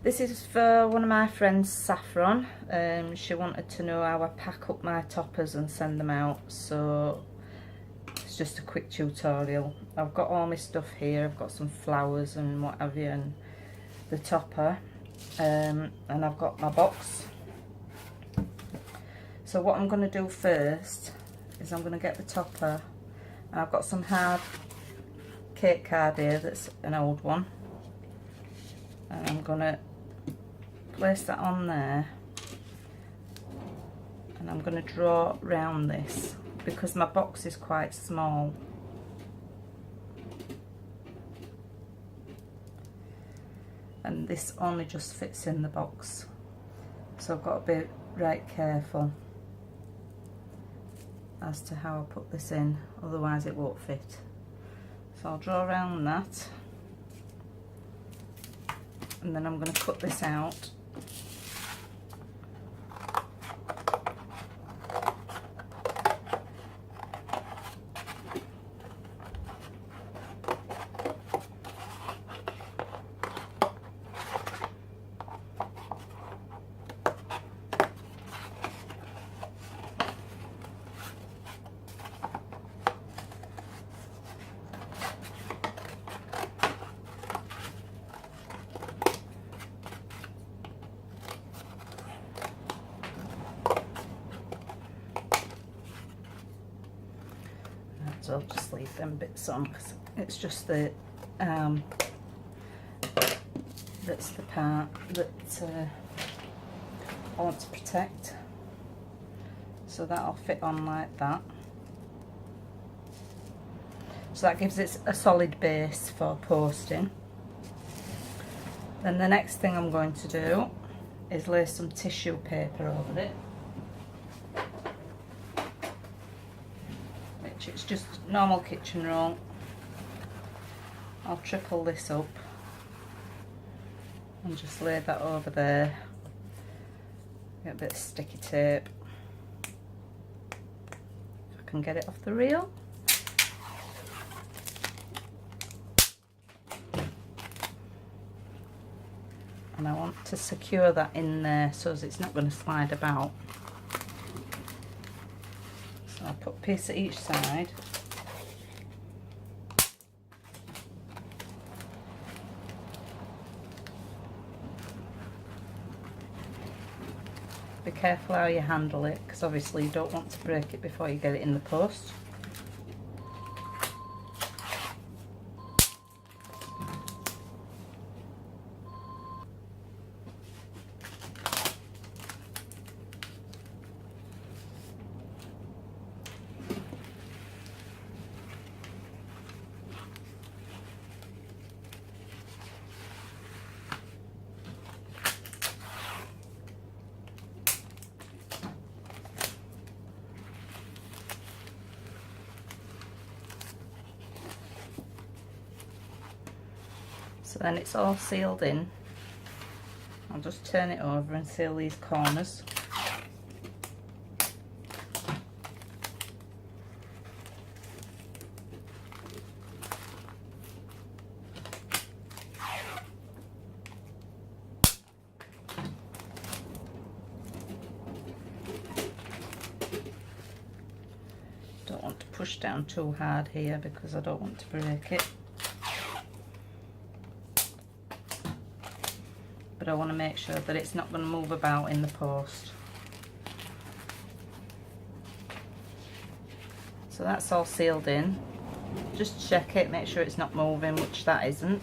This is for one of my friends, Saffron. She wanted to know how I pack up my toppers and send them out, so it's just a quick tutorial. I've got all my stuff here. I've got some flowers and what have you, and the topper, and I've got my box. So what I'm going to do first is I'm going to get the topper, and I've got some hard cake card here that's an old one, and I'm going to place that on there, and I'm going to draw round this because my box is quite small. And this only just fits in the box, so I've got to be right careful as to how I put this in, otherwise it won't fit. So I'll draw around that, and then I'm going to cut this out. So I'll just leave them bits on because it's just the that's the part that I want to protect. So that'll fit on like that. So that gives it a solid base for posting. Then the next thing I'm going to do is lay some tissue paper over it. It's just normal kitchen roll. I'll triple this up and just lay that over there. Get a bit of sticky tape if I can get it off the reel. And I want to secure that in there so as it's not going to slide about. I'll put a piece at each side. Be careful how you handle it, because obviously you don't want to break it before you get it in the post. So then it's all sealed in. I'll just turn it over and seal these corners. Don't want to push down too hard here because I don't want to break it. But I want to make sure that it's not going to move about in the post. So that's all sealed in. Just check it, make sure it's not moving, which that isn't.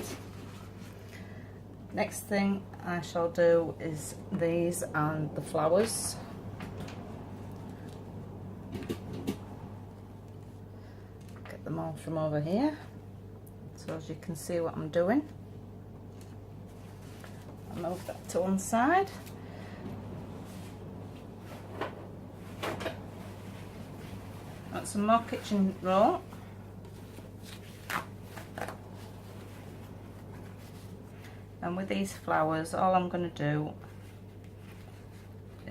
Next thing I shall do is these and the flowers. Get them all from over here, so as you can see what I'm doing. I'll move that to one side. Got some more kitchen roll. And with these flowers, all I'm going to do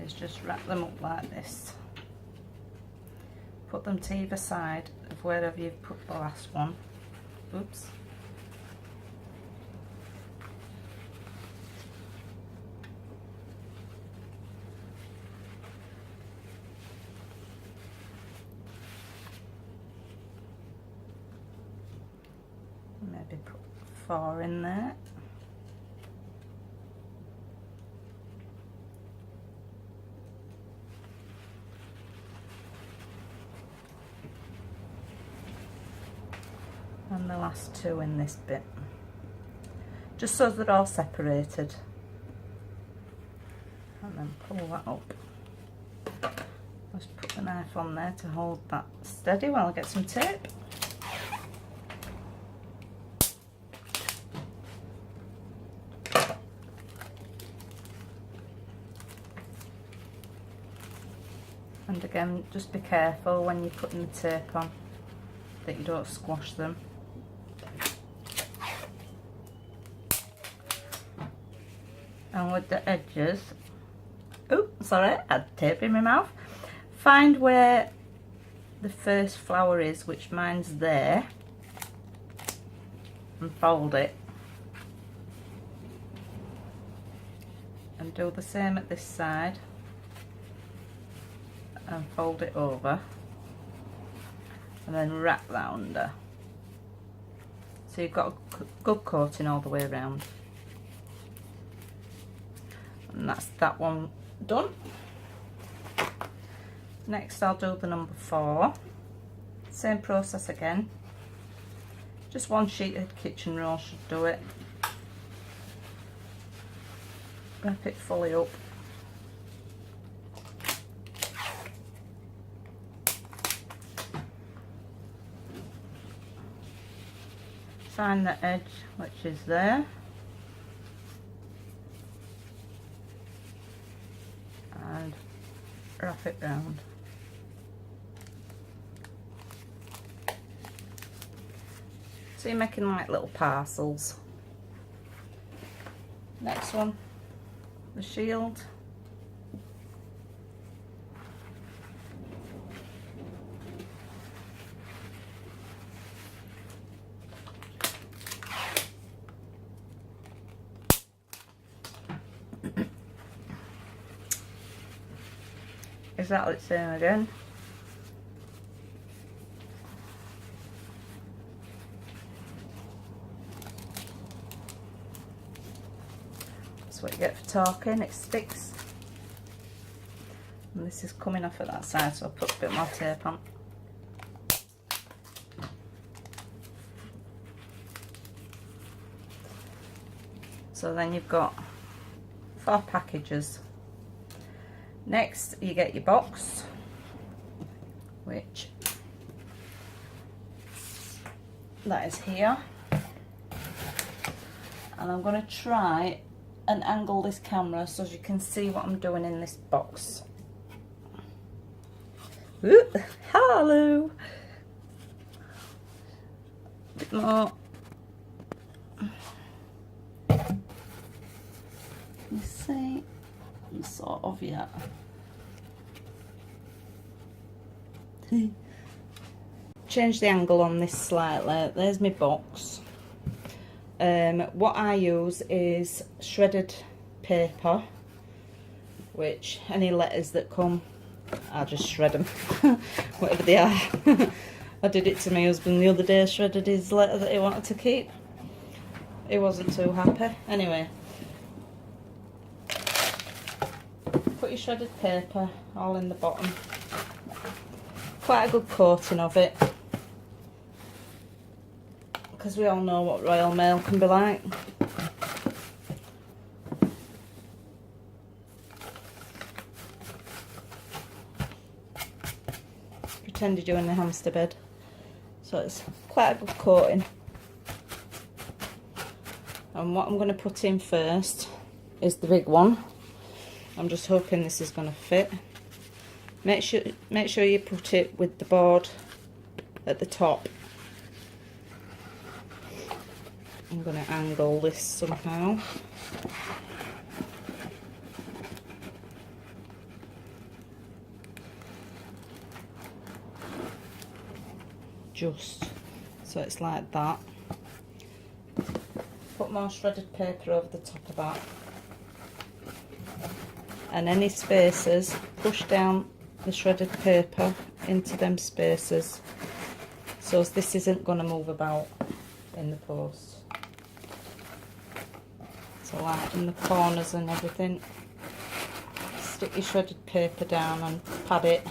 is just wrap them up like this. Put them to either side of wherever you've put the last one. Oops. maybe put 4 in there. And the last 2 in this bit, just so they're all separated, and then pull that up. Just put the knife on there to hold that steady while I get some tape. And again, just be careful when you're putting the tape on that you don't squash them. And with the edges, oh sorry, I had tape in my mouth. Find where the first flower is, which mine's there, and fold it. And do the same at this side, and fold it over, and then wrap that under. So you've got a good coating all the way around. And that's that one done. Next I'll do the number 4. Same process again. Just 1 sheet of kitchen roll should do it. Wrap it fully up. Find the edge which is there. And wrap it round. So you're making like little parcels. Next one, the shield. Exactly the same again. That's what you get for talking, it sticks. And this is coming off at that side, so I'll put a bit more tape on. So then you've got 4 packages. Next you get your box, which that is here, and I'm going to try and angle this camera so you can see what I'm doing in this box. Ooh, hello! A bit more. You see, sort of, yeah. Change the angle on this slightly. There's my box. What I use is shredded paper, which any letters that come, I'll just shred them, whatever they are. I did it to my husband the other day, shredded his letter that he wanted to keep. He wasn't too happy. Anyway, put your shredded paper all in the bottom. Quite a good coating of it, because we all know what Royal Mail can be like. Pretend you're doing the hamster bed. So it's quite a good coating. And what I'm going to put in first is the big one. I'm just hoping this is going to fit. Make sure you put it with the board at the top. I'm going to angle this somehow. Just so it's like that. Put more shredded paper over the top of that. And any spaces, push down the shredded paper into them spaces, so this isn't going to move about in the post. So like in the corners and everything, stick your shredded paper down and pad it.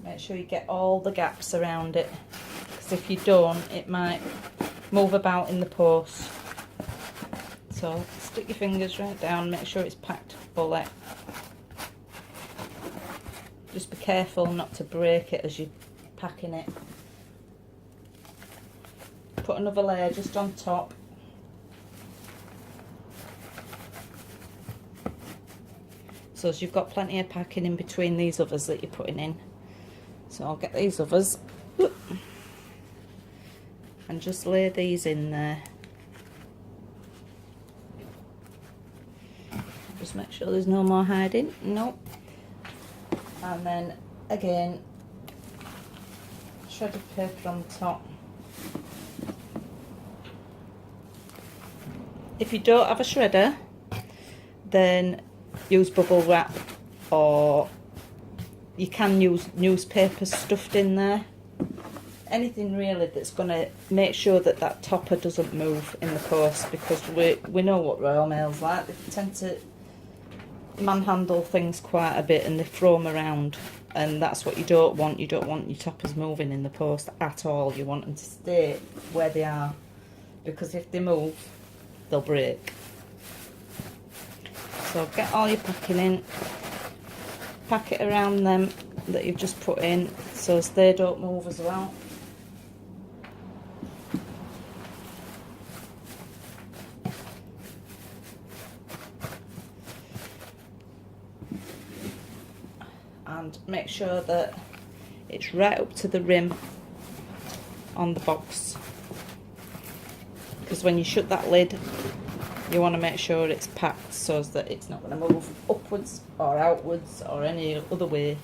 Make sure you get all the gaps around it, because if you don't, it might move about in the post. So stick your fingers right down, make sure it's packed fully. Just be careful not to break it as you're packing it. Put another layer just on top. So as you've got plenty of packing in between these others that you're putting in. So I'll get these others and just lay these in there. Just make sure there's no more hiding. Nope. And then again, shredded paper on top. If you don't have a shredder, then use bubble wrap, or you can use newspaper stuffed in there. Anything really that's going to make sure that that topper doesn't move in the post, because we know what Royal Mail's like. They tend to manhandle things quite a bit and they throw them around, and that's what you don't want. You don't want your toppers moving in the post at all. You want them to stay where they are, because if they move, they'll break. So get all your packing in, pack it around them that you've just put in, so as they don't move as well. And make sure that it's right up to the rim on the box, because when you shut that lid, you want to make sure it's packed so that it's not going to move upwards or outwards or any other way.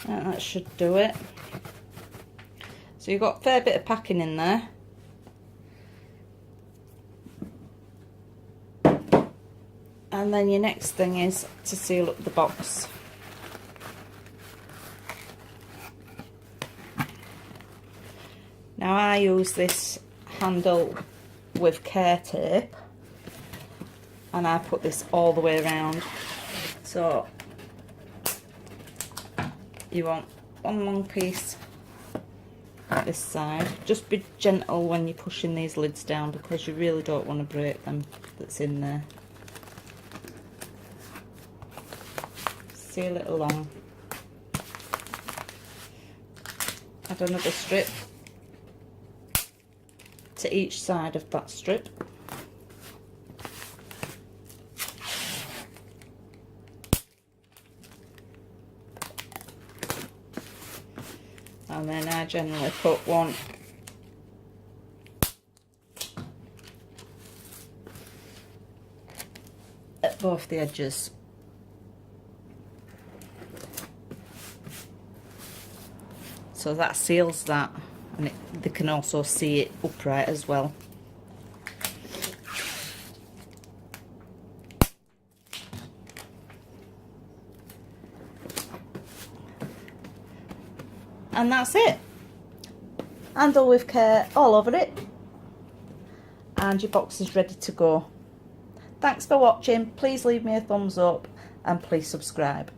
And that should do it. So you've got a fair bit of packing in there. And then your next thing is to seal up the box. Now I use this handle with care tape, and I put this all the way around. So you want one long piece at this side. Just be gentle when you're pushing these lids down, because you really don't want to break them that's in there. Seal it along. Add another strip to each side of that strip. And then I generally put one at both the edges. So that seals that, and they can also see it upright as well. And that's it. Handle with care all over it, and your box is ready to go. Thanks for watching. Please leave me a thumbs up and please subscribe.